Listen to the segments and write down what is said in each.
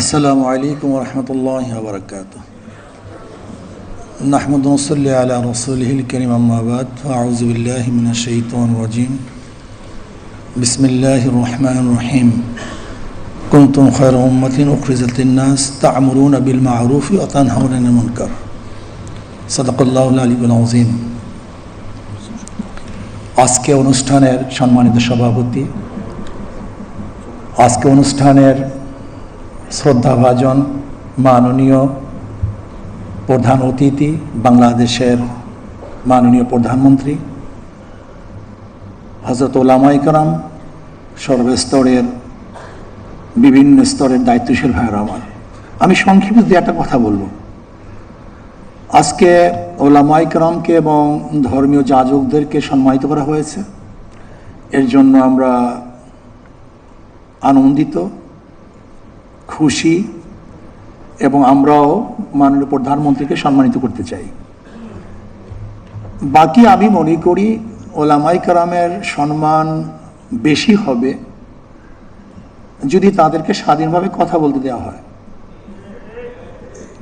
আসসালামু আলাইকুম ওয়া রাহমাতুল্লাহি ওয়া বারাকাতুহু। নাহমাদু ওয়া নুসাল্লি আলা রাসূলিহিল কারীম, আম্মা বা'দ। আউযু বিল্লাহি মিনাশ শাইতানির রাজীম। বিসমিল্লাহির রহমানির রহিম। কুনতুম খায়রা উম্মাতিন উখরিজাত লিন-নাস তা'মুরুনা বিল মা'রুফি ওয়া তানহাউনা আনিল মুনকার। সাদাকাল্লাহুল আলিয়্যুল আযীম। আজকে অনুষ্ঠানের সম্মানিত সভাপতি, আজকে অনুষ্ঠানের শ্রদ্ধাভাজন মাননীয় প্রধান অতিথি, বাংলাদেশের মাননীয় প্রধানমন্ত্রী হযরত উলামায়ে কেরাম, সর্বস্তরের বিভিন্ন স্তরের দায়িত্বশীল ভাইয়েরা আমার, আমি সংক্ষেপে দু একটা কথা বলবো। আজকে উলামায়ে কেরামকে এবং ধর্মীয় যাজকদেরকে সম্মানিত করা হয়েছে, এর জন্য আমরা আনন্দিত, খুশি, এবং আমরাও মাননীয় প্রধানমন্ত্রীকে সম্মানিত করতে চাই। বাকি আমি মনে করি উলামায়ে কেরামের সম্মান বেশি হবে যদি তাদেরকে স্বাধীনভাবে কথা বলতে দেওয়া হয়।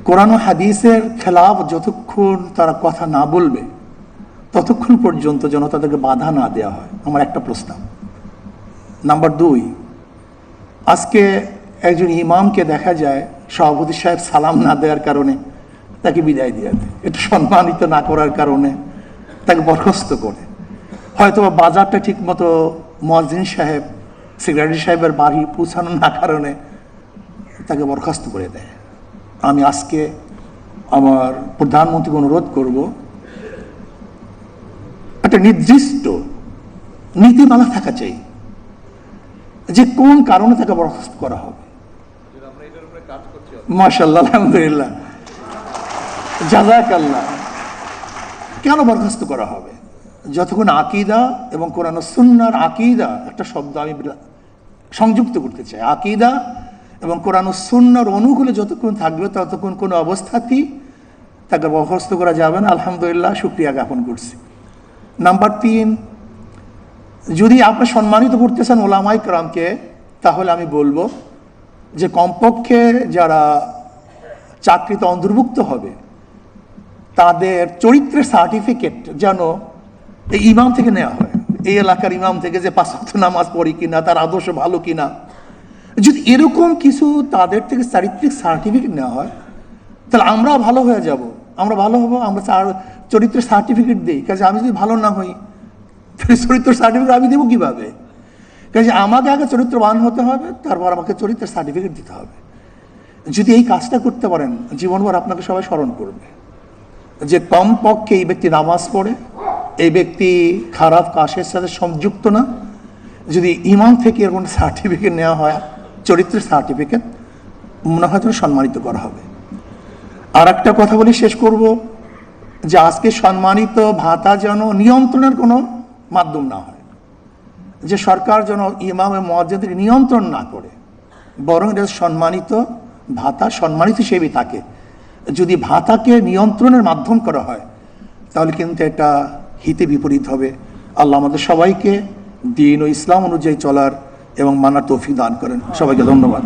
কোরআন ও হাদিসের খেলাফ যতক্ষণ তারা কথা না বলবে ততক্ষণ পর্যন্ত যেন তাদেরকে বাধা না দেওয়া হয়, আমার একটা প্রস্তাব। নাম্বার 2, আজকে একজন ইমামকে দেখা যায় সভাপতি সাহেব সালাম না দেওয়ার কারণে তাকে বিদায় দিয়ে দেয়, এটা সম্মানিত না করার কারণে তাকে বরখাস্ত করে, হয়তো বাজারটা ঠিক মতো মুয়াজ্জিন সাহেব, সেক্রেটারি সাহেবের বাড়ি পৌঁছানো না কারণে তাকে বরখাস্ত করে দেয়। আমি আজকে আমার প্রধানমন্ত্রীকে অনুরোধ করব, একটা নির্দিষ্ট নীতিমালা থাকা চাই যে কোন কারণে তাকে বরখাস্ত করা হবে। মাশাআল্লাহ, আলহামদুলিল্লাহ, জাযাকাল্লাহ। কেন বরখাস্ত করা হবে? যতক্ষণ আকীদা এবং কোরআন ও সুন্নাহর আকীদা, একটা শব্দ আমি সংযুক্ত করতে চাই, আকীদা এবং কোরআন ও সুন্নাহর অনুকূলে যতক্ষণ থাকবে ততক্ষণ কোনো অবস্থাতেই তাকে বরখাস্ত করা যাবে না। আলহামদুলিল্লাহ, শুকরিয়া জ্ঞাপন করছি। নাম্বার 3, যদি আপনি সম্মানিত করতেছেন উলামায়ে কেরামকে, তাহলে আমি বলবো যে কমপক্ষে যারা চাকরিতে অন্তর্ভুক্ত হবে তাদের চরিত্রের সার্টিফিকেট যেন এই ইমাম থেকে নেওয়া হয়, এই এলাকার ইমাম থেকে, যে 5 ওয়াক্ত নামাজ পড়ি কিনা, তার আদর্শ ভালো কিনা। যদি এরকম কিছু তাদের থেকে চারিত্রিক সার্টিফিকেট নেওয়া হয় তাহলে আমরা ভালো হয়ে যাব, আমরা ভালো হবো। আমরা চরিত্রের সার্টিফিকেট দিই, কাজে আমি যদি ভালো না হই তাহলে চরিত্র সার্টিফিকেট আমি দেবো কীভাবে? কাজে আমাকে আগে চরিত্রবান হতে হবে, তারপর আমাকে চরিত্রের সার্টিফিকেট দিতে হবে। যদি এই কাজটা করতে পারেন, জীবনভর আপনাকে সবাই স্মরণ করবে যে কমপক্ষে এই ব্যক্তি নামাজ পড়ে, এই ব্যক্তি খারাপ কাজের সাথে সংযুক্ত না। যদি ইমাম থেকে এরকম সার্টিফিকেট নেওয়া হয়, চরিত্রের সার্টিফিকেট, মনে হয় যেন সম্মানিত করা হবে। আর একটা কথা বলে শেষ করব, যে আজকে সম্মানিত ভাতা যেন নিয়ন্ত্রণের কোনো মাধ্যম না হয়, যে সরকার যেন ইমাম এবং মুয়াজ্জিনকে নিয়ন্ত্রণ না করে, বরং এটা সম্মানিত ভাতা সম্মানিত হিসেবেই থাকে। যদি ভাতাকে নিয়ন্ত্রণের মাধ্যম করা হয় তাহলে কিন্তু এটা হিতে বিপরীত হবে। আল্লাহ আমাদের সবাইকে দ্বীন ও ইসলাম অনুযায়ী চলার এবং মানার তৌফিক দান করেন। সবাইকে ধন্যবাদ।